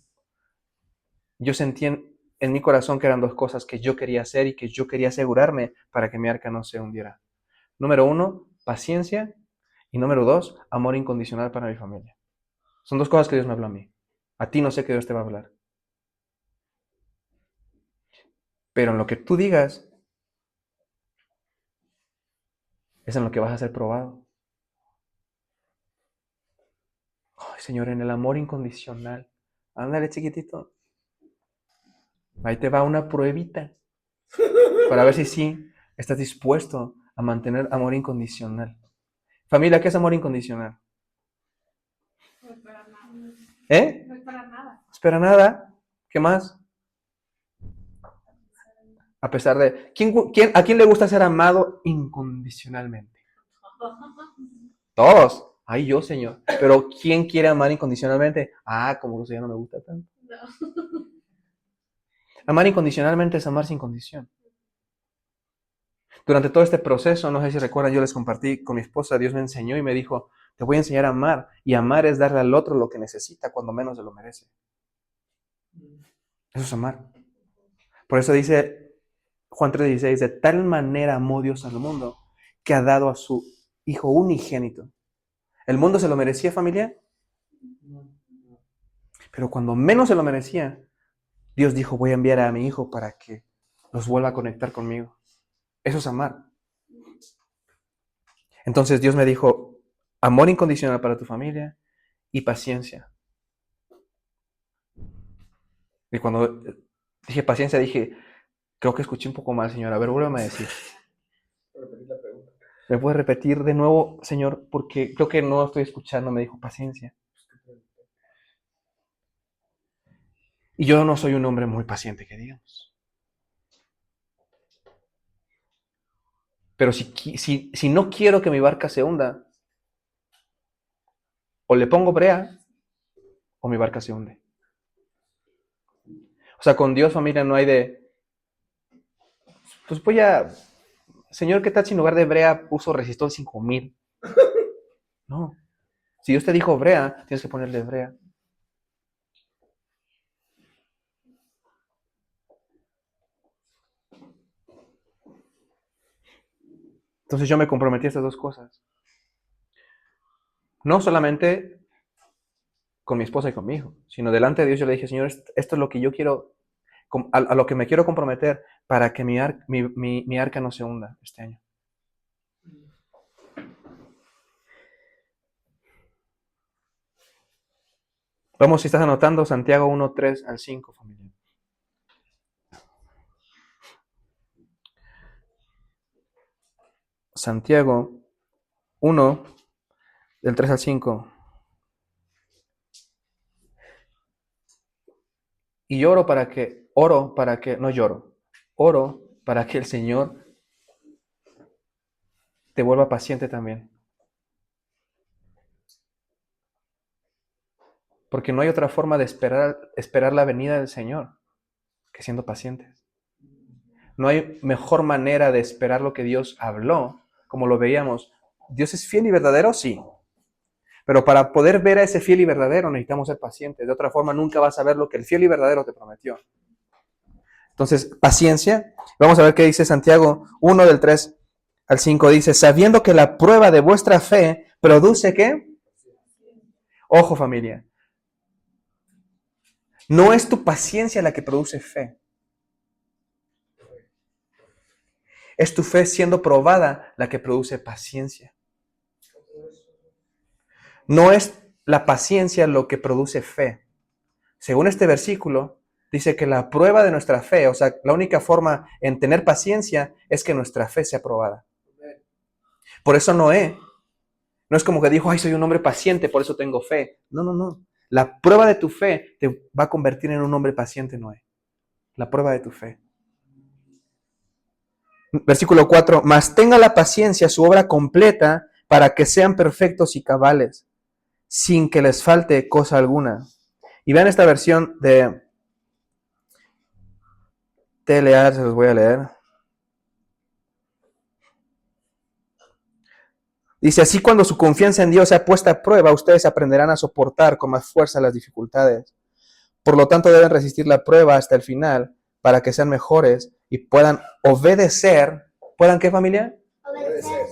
yo sentí en mi corazón que eran dos cosas que yo quería hacer y que yo quería asegurarme para que mi arca no se hundiera. Número 1, paciencia. Y número 2, amor incondicional para mi familia. Son dos cosas que Dios me habló a mí. A ti no sé qué Dios te va a hablar. Pero en lo que tú digas es en lo que vas a ser probado. Ay, Señor, en el amor incondicional. Ándale, chiquitito. Ahí te va una pruebita para ver si sí estás dispuesto a mantener amor incondicional. Familia, ¿qué es amor incondicional? No espera nada. ¿Eh? No espera nada. No espera nada. ¿Qué más? A pesar de... ¿A quién le gusta ser amado incondicionalmente? Todos. Ay, yo, Señor. Pero ¿quién quiere amar incondicionalmente? Ah, como eso ya no me gusta tanto. No. Amar incondicionalmente es amar sin condición. Durante todo este proceso, no sé si recuerdan, yo les compartí con mi esposa, Dios me enseñó y me dijo, te voy a enseñar a amar. Y amar es darle al otro lo que necesita cuando menos se lo merece. Eso es amar. Por eso dice Juan 3:16, de tal manera amó Dios al mundo que ha dado a su Hijo unigénito. ¿El mundo se lo merecía, familia? Pero cuando menos se lo merecía, Dios dijo, voy a enviar a mi Hijo para que los vuelva a conectar conmigo. Eso es amar. Entonces Dios me dijo, amor incondicional para tu familia y paciencia. Y cuando dije paciencia, dije, creo que escuché un poco mal, Señor. A ver, vuélveme a decir. ¿Me puedes repetir de nuevo, Señor? Porque creo que no estoy escuchando. Me dijo paciencia. Y yo no soy un hombre muy paciente, que digamos. Pero si no quiero que mi barca se hunda, o le pongo brea, o mi barca se hunde. O sea, con Dios, familia, no hay de, pues voy a, Señor, ¿qué tal si en lugar de brea puso resistol 5000? No. Si Dios te dijo brea, tienes que ponerle brea. Entonces yo me comprometí a estas dos cosas. No solamente con mi esposa y con mi hijo, sino delante de Dios yo le dije, Señor, esto es lo que yo quiero, a lo que me quiero comprometer para que mi arca no se hunda este año. Vamos, si estás anotando, Santiago 1, 3 al 5, familia. Santiago 1, del 3 al 5. Y oro para que el Señor te vuelva paciente también. Porque no hay otra forma de esperar la venida del Señor que siendo pacientes. No hay mejor manera de esperar lo que Dios habló, como lo veíamos. ¿Dios es fiel y verdadero? Sí. Pero para poder ver a ese fiel y verdadero necesitamos ser pacientes. De otra forma nunca vas a ver lo que el fiel y verdadero te prometió. Entonces, paciencia. Vamos a ver qué dice Santiago 1 del 3 al 5. Dice, sabiendo que la prueba de vuestra fe produce ¿qué? Ojo, familia. No es tu paciencia la que produce fe. Es tu fe siendo probada la que produce paciencia. No es la paciencia lo que produce fe. Según este versículo, dice que la prueba de nuestra fe, o sea, la única forma en tener paciencia es que nuestra fe sea probada. Por eso Noé, no es como que dijo, ay, soy un hombre paciente, por eso tengo fe. No, no, no. La prueba de tu fe te va a convertir en un hombre paciente, Noé. La prueba de tu fe. Versículo 4, mas tenga la paciencia su obra completa para que sean perfectos y cabales, sin que les falte cosa alguna. Y vean esta versión de TLA, se los voy a leer. Dice, así cuando su confianza en Dios sea puesta a prueba, ustedes aprenderán a soportar con más fuerza las dificultades. Por lo tanto, deben resistir la prueba hasta el final para que sean mejores y puedan obedecer. ¿Puedan qué, familia? Obedecer.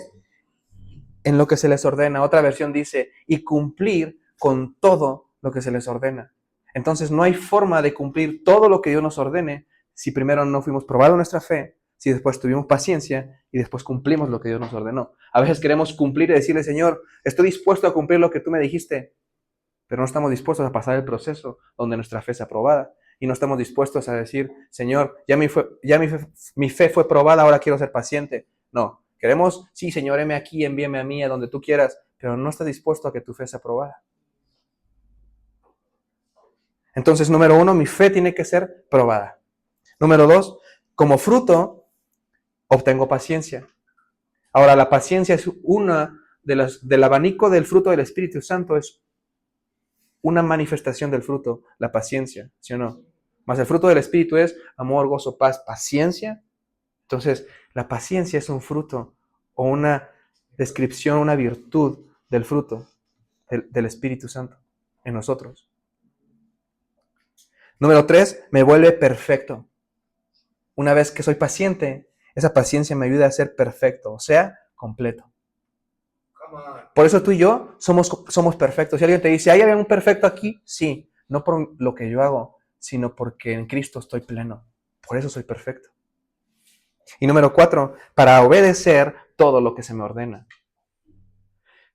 En lo que se les ordena. Otra versión dice, y cumplir con todo lo que se les ordena. Entonces, no hay forma de cumplir todo lo que Dios nos ordene si primero no fuimos probados nuestra fe, si después tuvimos paciencia y después cumplimos lo que Dios nos ordenó. A veces queremos cumplir y decirle, Señor, estoy dispuesto a cumplir lo que tú me dijiste, pero no estamos dispuestos a pasar el proceso donde nuestra fe sea probada. Y no estamos dispuestos a decir, Señor, mi fe fue probada, ahora quiero ser paciente. No, queremos, sí, Señor, heme aquí, envíame a mí, a donde tú quieras, pero no estás dispuesto a que tu fe sea probada. Entonces, número 1, mi fe tiene que ser probada. Número 2, como fruto, obtengo paciencia. Ahora, la paciencia es una del abanico del fruto del Espíritu Santo, es una manifestación del fruto, la paciencia, ¿sí o no? Mas el fruto del Espíritu es amor, gozo, paz, paciencia. Entonces, la paciencia es un fruto o una descripción, una virtud del fruto del Espíritu Santo en nosotros. Número 3, me vuelve perfecto. Una vez que soy paciente, esa paciencia me ayuda a ser perfecto, o sea, completo. Por eso tú y yo somos perfectos. Si alguien te dice, ¿hay algún perfecto aquí? Sí, no por lo que yo hago, sino porque en Cristo estoy pleno. Por eso soy perfecto. Y número 4, para obedecer todo lo que se me ordena.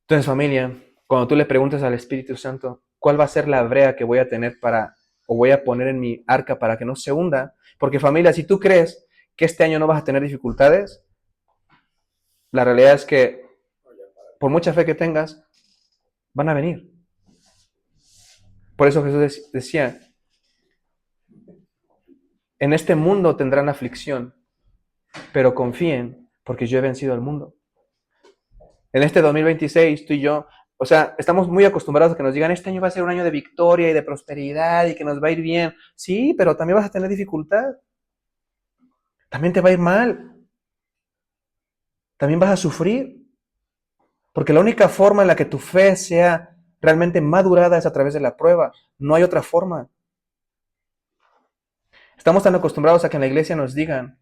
Entonces, familia, cuando tú le preguntas al Espíritu Santo, ¿cuál va a ser la brea que voy a tener o voy a poner en mi arca para que no se hunda? Porque, familia, si tú crees que este año no vas a tener dificultades, la realidad es que por mucha fe que tengas, van a venir. Por eso Jesús decía, en este mundo tendrán aflicción, pero confíen, porque yo he vencido al mundo. En este 2026, tú y yo, o sea, estamos muy acostumbrados a que nos digan, este año va a ser un año de victoria y de prosperidad y que nos va a ir bien. Sí, pero también vas a tener dificultad. También te va a ir mal. También vas a sufrir. Porque la única forma en la que tu fe sea realmente madurada es a través de la prueba. No hay otra forma. Estamos tan acostumbrados a que en la iglesia nos digan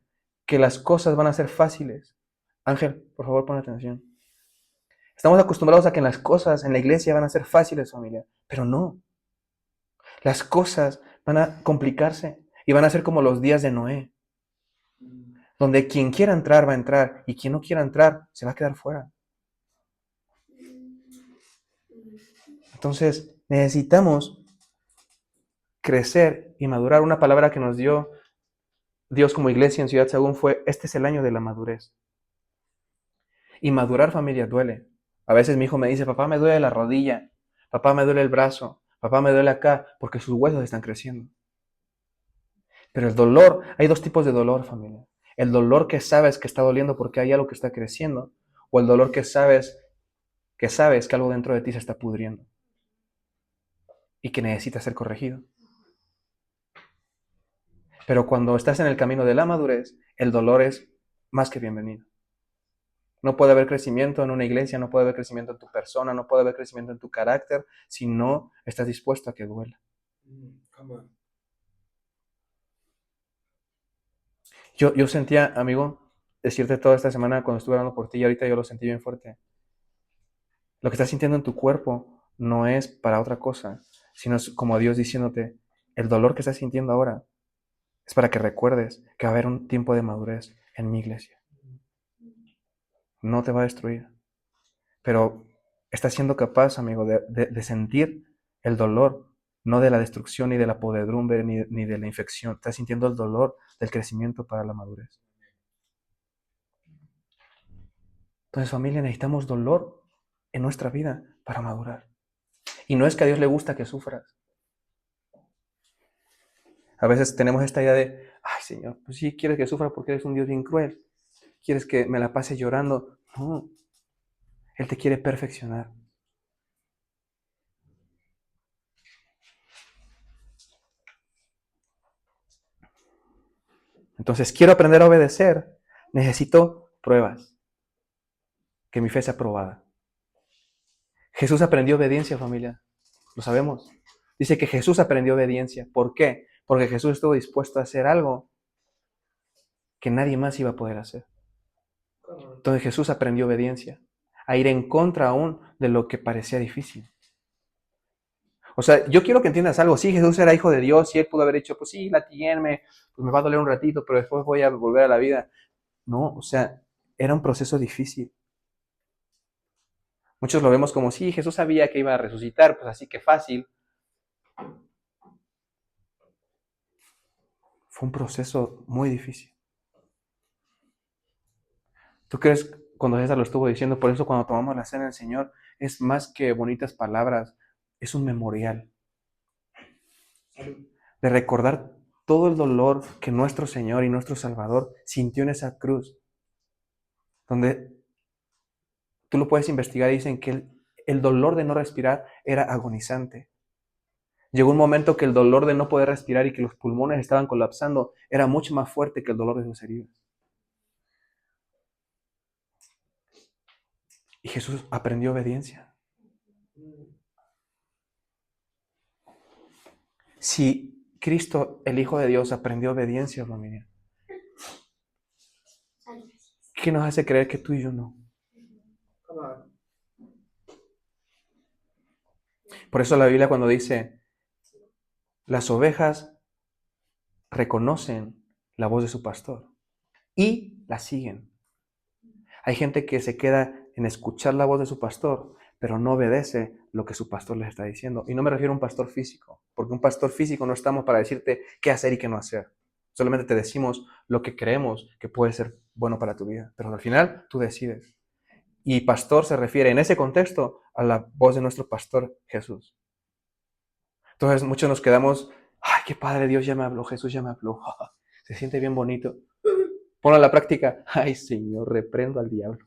que las cosas van a ser fáciles Ángel, por favor, pon atención. Estamos acostumbrados a que las cosas en la iglesia van a ser fáciles, familia, pero no. Las cosas van a complicarse y van a ser como los días de Noé, donde quien quiera entrar va a entrar y quien no quiera entrar se va a quedar fuera. Entonces, necesitamos crecer y madurar. Una palabra que nos dio Dios como iglesia en Ciudad Sagún fue: este es el año de la madurez. Y madurar, familia, duele. A veces mi hijo me dice: papá, me duele la rodilla, papá, me duele el brazo, papá, me duele acá, porque sus huesos están creciendo. Pero el dolor, hay dos tipos de dolor, familia. El dolor que sabes que está doliendo porque hay algo que está creciendo, o el dolor que sabes que algo dentro de ti se está pudriendo y que necesita ser corregido. Pero cuando estás en el camino de la madurez, el dolor es más que bienvenido. No puede haber crecimiento en una iglesia, no puede haber crecimiento en tu persona, no puede haber crecimiento en tu carácter si no estás dispuesto a que duela. Yo sentía, amigo, decirte toda esta semana cuando estuve hablando por ti, y ahorita yo lo sentí bien fuerte. Lo que estás sintiendo en tu cuerpo no es para otra cosa, sino es como Dios diciéndote: el dolor que estás sintiendo ahora es para que recuerdes que va a haber un tiempo de madurez en mi iglesia. No te va a destruir, pero estás siendo capaz, amigo, de sentir el dolor, no de la destrucción, ni de la podredumbre, ni de la infección. Estás sintiendo el dolor del crecimiento para la madurez. Entonces, familia, necesitamos dolor en nuestra vida para madurar. Y no es que a Dios le gusta que sufras. A veces tenemos esta idea de: ay, Señor, pues sí, quieres que sufra porque eres un Dios bien cruel. Quieres que me la pase llorando. No, Él te quiere perfeccionar. Entonces, quiero aprender a obedecer. Necesito pruebas. Que mi fe sea probada. Jesús aprendió obediencia, familia. Lo sabemos. Dice que Jesús aprendió obediencia. ¿Por qué? Porque Jesús estuvo dispuesto a hacer algo que nadie más iba a poder hacer. Entonces Jesús aprendió obediencia. A ir en contra aún de lo que parecía difícil. O sea, yo quiero que entiendas algo. Sí, Jesús era hijo de Dios y Él pudo haber dicho: pues sí, latíenme, pues me va a doler un ratito, pero después voy a volver a la vida. No, o sea, era un proceso difícil. Muchos lo vemos como: sí, Jesús sabía que iba a resucitar, pues así que fácil. Fue un proceso muy difícil. ¿Tú crees, cuando César lo estuvo diciendo, por eso cuando tomamos la cena del Señor, es más que bonitas palabras, es un memorial de recordar todo el dolor que nuestro Señor y nuestro Salvador sintió en esa cruz, donde tú lo puedes investigar y dicen que el dolor de no respirar era agonizante. Llegó un momento que el dolor de no poder respirar y que los pulmones estaban colapsando era mucho más fuerte que el dolor de sus heridas. Y Jesús aprendió obediencia. Si Cristo, el Hijo de Dios, aprendió obediencia, familia, ¿qué nos hace creer que tú y yo no? Por eso la Biblia, cuando dice: las ovejas reconocen la voz de su pastor y la siguen. Hay gente que se queda en escuchar la voz de su pastor, pero no obedece lo que su pastor les está diciendo. Y no me refiero a un pastor físico, porque un pastor físico no estamos para decirte qué hacer y qué no hacer. Solamente te decimos lo que creemos que puede ser bueno para tu vida, pero al final tú decides. Y pastor se refiere en ese contexto a la voz de nuestro pastor Jesús. Entonces muchos nos quedamos: ay, qué padre, Dios ya me habló, Jesús ya me habló. Se siente bien bonito. Ponlo a la práctica: ay, Señor, reprendo al diablo.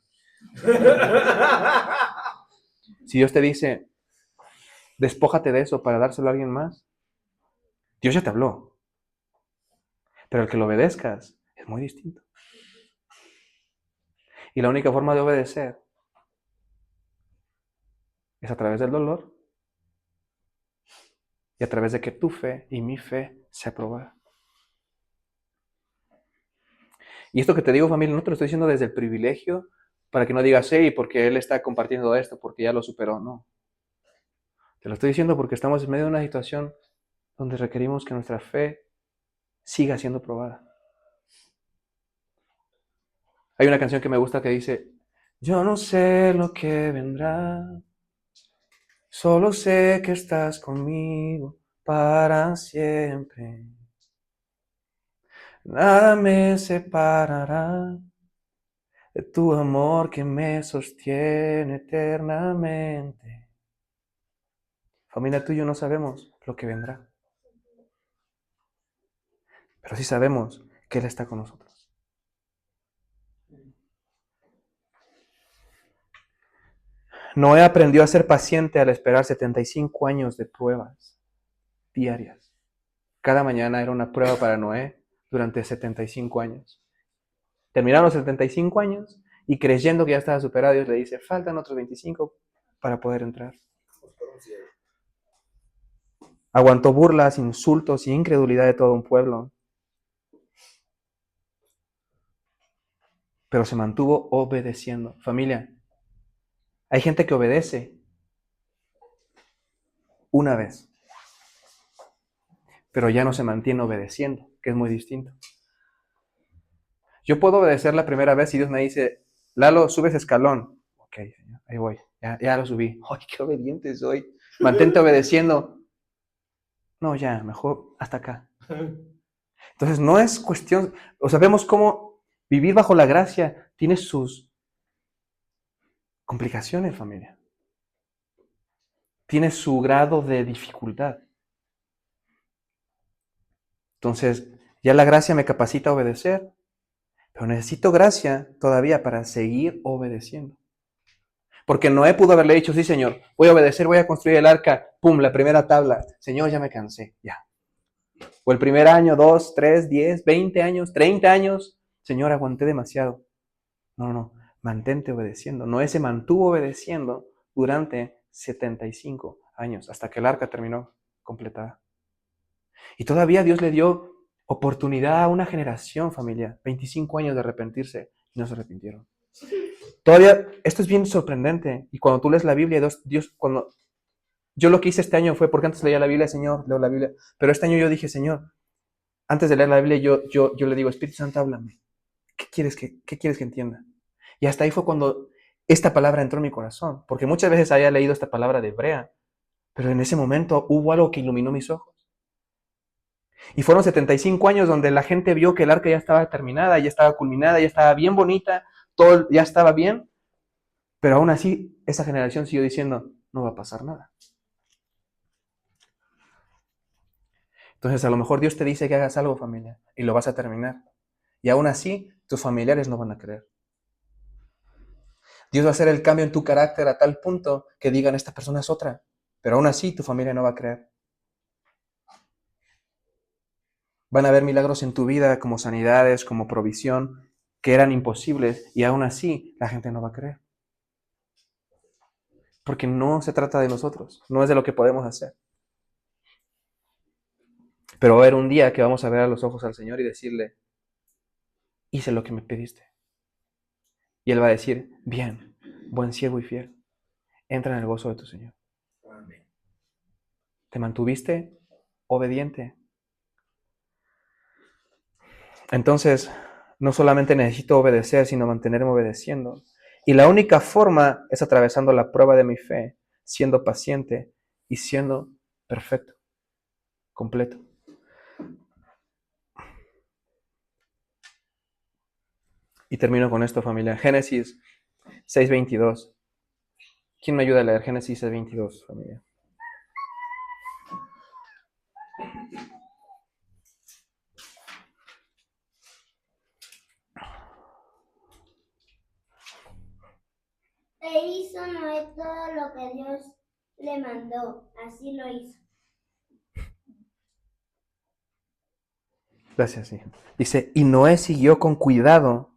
Si Dios te dice: despójate de eso para dárselo a alguien más, Dios ya te habló. Pero el que lo obedezcas es muy distinto. Y la única forma de obedecer es a través del dolor y a través de que tu fe y mi fe sea probada. Y esto que te digo, familia, no te lo estoy diciendo desde el privilegio, para que no digas, sí, porque él está compartiendo esto, porque ya lo superó. No. Te lo estoy diciendo porque estamos en medio de una situación donde requerimos que nuestra fe siga siendo probada. Hay una canción que me gusta que dice, yo no sé lo que vendrá, solo sé que estás conmigo para siempre. Nada me separará de tu amor que me sostiene eternamente. Familia, tú y yo no sabemos lo que vendrá, pero sí sabemos que Él está con nosotros. Noé aprendió a ser paciente al esperar 75 años de pruebas diarias. Cada mañana era una prueba para Noé durante 75 años. Terminaron los 75 años y creyendo que ya estaba superado, Dios le dice, faltan otros 25 para poder entrar. Aguantó burlas, insultos y incredulidad de todo un pueblo, pero se mantuvo obedeciendo. Familia, hay gente que obedece una vez, pero ya no se mantiene obedeciendo, que es muy distinto. Yo puedo obedecer la primera vez y Dios me dice, Lalo, subes escalón. Ok, Señor, ahí voy, ya lo subí. ¡Ay, qué obediente soy! Mantente obedeciendo. No, ya, mejor hasta acá. Entonces no es cuestión, o sea, vemos cómo vivir bajo la gracia tiene sus complicaciones, familia. Tiene su grado de dificultad. Entonces, ya la gracia me capacita a obedecer, pero necesito gracia todavía para seguir obedeciendo. Porque Noé pudo haberle dicho, sí, Señor, voy a obedecer, voy a construir el arca, pum, la primera tabla. Señor, ya me cansé, ya. O el primer año, 2, 3, 10, 20 años, 30 años. Señor, aguanté demasiado. No, mantente obedeciendo. Noé se mantuvo obedeciendo durante 75 años, hasta que el arca terminó completada. Y todavía Dios le dio oportunidad a una generación, familia, 25 años de arrepentirse, y no se arrepintieron. Todavía, esto es bien sorprendente, y cuando tú lees la Biblia, cuando yo lo que hice este año fue, porque antes leía la Biblia, Señor, leo la Biblia, pero este año yo dije, Señor, antes de leer la Biblia, yo le digo, Espíritu Santo, háblame. ¿Qué quieres que entienda? Y hasta ahí fue cuando esta palabra entró en mi corazón, porque muchas veces había leído esta palabra de hebrea, pero en ese momento hubo algo que iluminó mis ojos. Y fueron 75 años donde la gente vio que el arca ya estaba terminada, ya estaba culminada, ya estaba bien bonita, todo ya estaba bien, pero aún así esa generación siguió diciendo, no va a pasar nada. Entonces a lo mejor Dios te dice que hagas algo, familia, y lo vas a terminar. Y aún así tus familiares no van a creer. Dios va a hacer el cambio en tu carácter a tal punto que digan, esta persona es otra, pero aún así tu familia no va a creer. Van a haber milagros en tu vida como sanidades, como provisión, que eran imposibles y aún así la gente no va a creer. Porque no se trata de nosotros, no es de lo que podemos hacer. Pero va a haber un día que vamos a ver a los ojos al Señor y decirle, hice lo que me pediste. Y Él va a decir, bien, buen siervo y fiel, entra en el gozo de tu Señor. Amén. ¿Te mantuviste obediente? Entonces, no solamente necesito obedecer, sino mantenerme obedeciendo. Y la única forma es atravesando la prueba de mi fe, siendo paciente y siendo perfecto, completo. Y termino con esto, familia. Génesis 6:22. ¿Quién me ayuda a leer Génesis 6:22, familia? E hizo Noé todo lo que Dios le mandó, así lo hizo. Gracias, sí. Dice, y Noé siguió con cuidado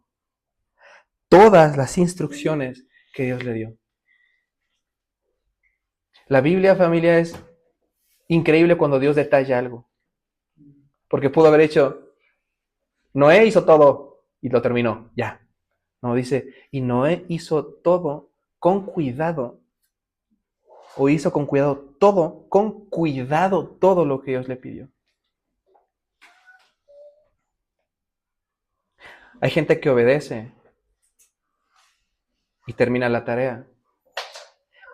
todas las instrucciones que Dios le dio. La Biblia, familia, es increíble cuando Dios detalla algo. Porque pudo haber hecho, Noé hizo todo, y lo terminó, ya. No, dice, y Noé hizo todo con cuidado, o hizo con cuidado todo lo que Dios le pidió. Hay gente que obedece y termina la tarea,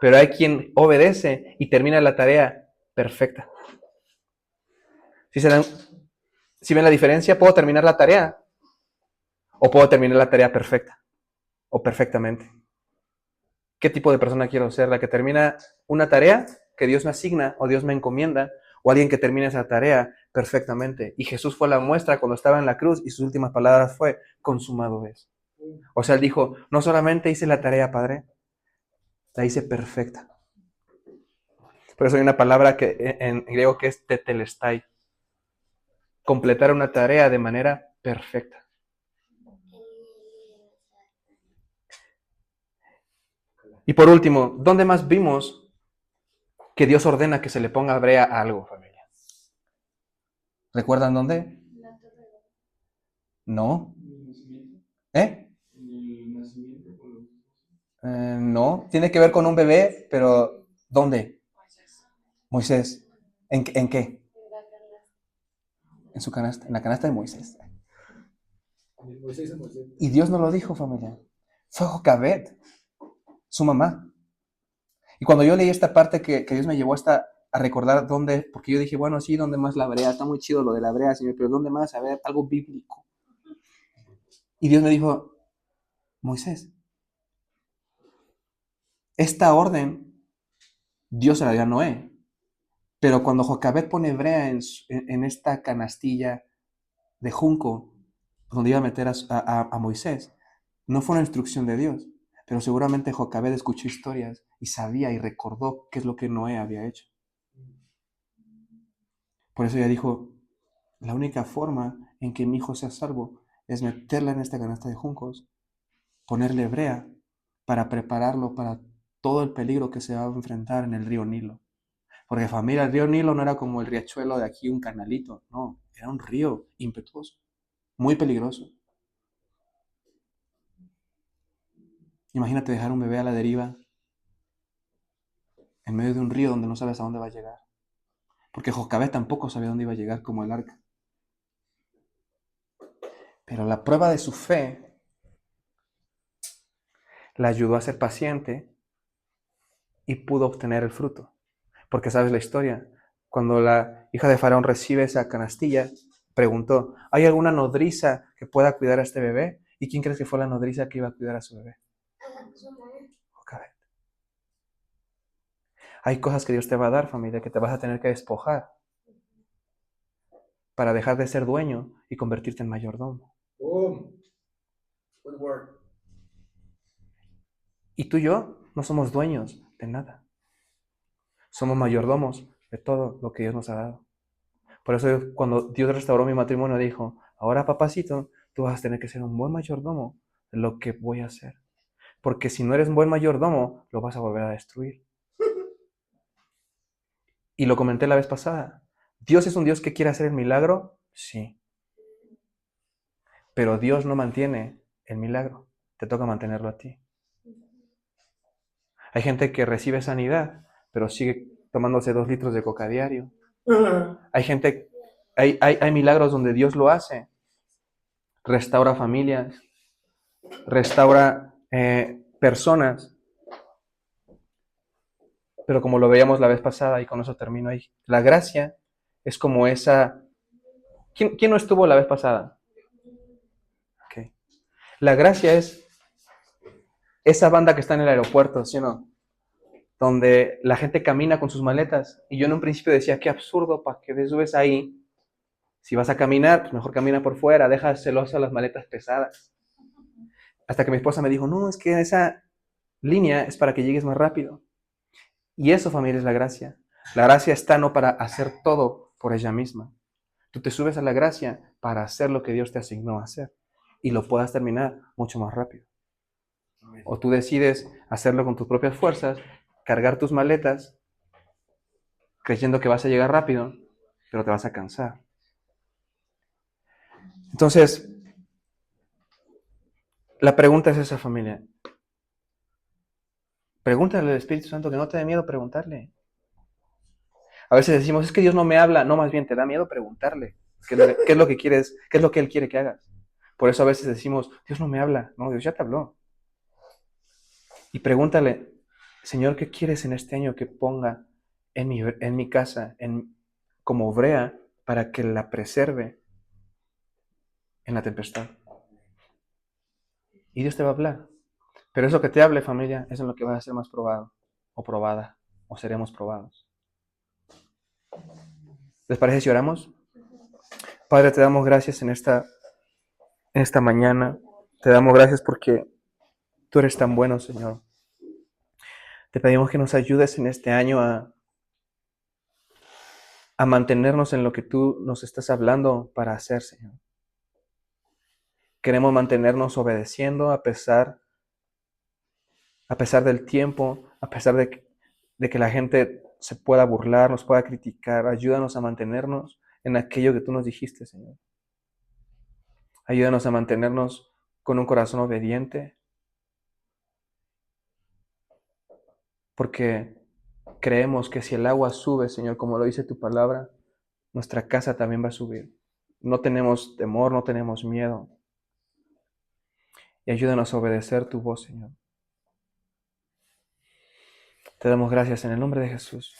pero hay quien obedece y termina la tarea perfecta. Si ven la diferencia, puedo terminar la tarea o puedo terminar la tarea perfecta o perfectamente. ¿Qué tipo de persona quiero ser? ¿La que termina una tarea que Dios me asigna o Dios me encomienda? ¿O alguien que termina esa tarea perfectamente? Y Jesús fue la muestra cuando estaba en la cruz y sus últimas palabras fue, consumado es. O sea, él dijo, no solamente hice la tarea, Padre, la hice perfecta. Por eso hay una palabra que en griego que es tetelestai. Completar una tarea de manera perfecta. Y por último, ¿dónde más vimos que Dios ordena que se le ponga brea a algo, familia? ¿Recuerdan dónde? No. ¿Eh? No. Tiene que ver con un bebé, pero ¿dónde? Moisés. ¿En qué? En su canasta. En la canasta de Moisés. Y Dios no lo dijo, familia. Fue Jocabet, su mamá. Y cuando yo leí esta parte que Dios me llevó a recordar dónde, porque yo dije, bueno, sí, ¿dónde más la brea? Está muy chido lo de la brea, Señor, pero ¿dónde más? A ver, algo bíblico. Y Dios me dijo, Moisés, esta orden Dios se la dio a Noé, pero cuando Jocabet pone brea en esta canastilla de junco, donde iba a meter a Moisés, no fue una instrucción de Dios, pero seguramente Jocabet escuchó historias y sabía y recordó qué es lo que Noé había hecho. Por eso ella dijo, la única forma en que mi hijo sea salvo es meterla en esta canasta de juncos, ponerle brea para prepararlo para todo el peligro que se va a enfrentar en el río Nilo. Porque familia, el río Nilo no era como el riachuelo de aquí, un canalito, no, era un río impetuoso, muy peligroso. Imagínate dejar un bebé a la deriva en medio de un río donde no sabes a dónde va a llegar. Porque Jocabet tampoco sabía dónde iba a llegar como el arca. Pero la prueba de su fe la ayudó a ser paciente y pudo obtener el fruto. Porque sabes la historia. Cuando la hija de Faraón recibe esa canastilla, preguntó, ¿hay alguna nodriza que pueda cuidar a este bebé? ¿Y quién crees que fue la nodriza que iba a cuidar a su bebé? Jocabet. Hay cosas que Dios te va a dar, familia, que te vas a tener que despojar para dejar de ser dueño y convertirte en mayordomo. Good word. Y tú y yo no somos dueños de nada. Somos mayordomos de todo lo que Dios nos ha dado. Por eso cuando Dios restauró mi matrimonio dijo, ahora papacito, tú vas a tener que ser un buen mayordomo de lo que voy a hacer. Porque si no eres un buen mayordomo, lo vas a volver a destruir. Y lo comenté la vez pasada. ¿Dios es un Dios que quiere hacer el milagro? Sí. Pero Dios no mantiene el milagro. Te toca mantenerlo a ti. Hay gente que recibe sanidad, pero sigue tomándose 2 litros de coca diario. Hay gente, hay milagros donde Dios lo hace. Restaura familias, restaura personas. Pero como lo veíamos la vez pasada, y con eso termino ahí, la gracia es como esa... ¿Quién no estuvo la vez pasada? Okay. La gracia es esa banda que está en el aeropuerto, ¿sí o no? Donde la gente camina con sus maletas. Y yo en un principio decía, qué absurdo, ¿para qué te subes ahí? Si vas a caminar, pues mejor camina por fuera, déjaselos a las maletas pesadas. Hasta que mi esposa me dijo, no, es que esa línea es para que llegues más rápido. Y eso, familia, es la gracia. La gracia está no para hacer todo por ella misma. Tú te subes a la gracia para hacer lo que Dios te asignó a hacer. Y lo puedas terminar mucho más rápido. O tú decides hacerlo con tus propias fuerzas, cargar tus maletas, creyendo que vas a llegar rápido, pero te vas a cansar. Entonces, La pregunta es esa, familia. Pregúntale al Espíritu Santo, que no te dé miedo preguntarle. A veces decimos, es que Dios no me habla. No, más bien te da miedo preguntarle. ¿Qué es lo que quieres? ¿Qué es lo que Él quiere que hagas? Por eso a veces decimos, Dios no me habla. No, Dios ya te habló. Y pregúntale, Señor, ¿qué quieres en este año que ponga en mi casa como brea para que la preserve en la tempestad? Y Dios te va a hablar. Pero eso que te hable, familia, es en lo que vas a ser más probado o probada o seremos probados. ¿Les parece si oramos? Padre, te damos gracias en esta mañana. Te damos gracias porque tú eres tan bueno, Señor. Te pedimos que nos ayudes en este año a mantenernos en lo que tú nos estás hablando para hacer, Señor. Queremos mantenernos obedeciendo a pesar del tiempo, a pesar de que la gente se pueda burlar, nos pueda criticar. Ayúdanos a mantenernos en aquello que tú nos dijiste, Señor. Ayúdanos a mantenernos con un corazón obediente, porque creemos que si el agua sube, Señor, como lo dice tu palabra, nuestra casa también va a subir. No tenemos temor, no tenemos miedo. Y ayúdanos a obedecer tu voz, Señor. Te damos gracias en el nombre de Jesús.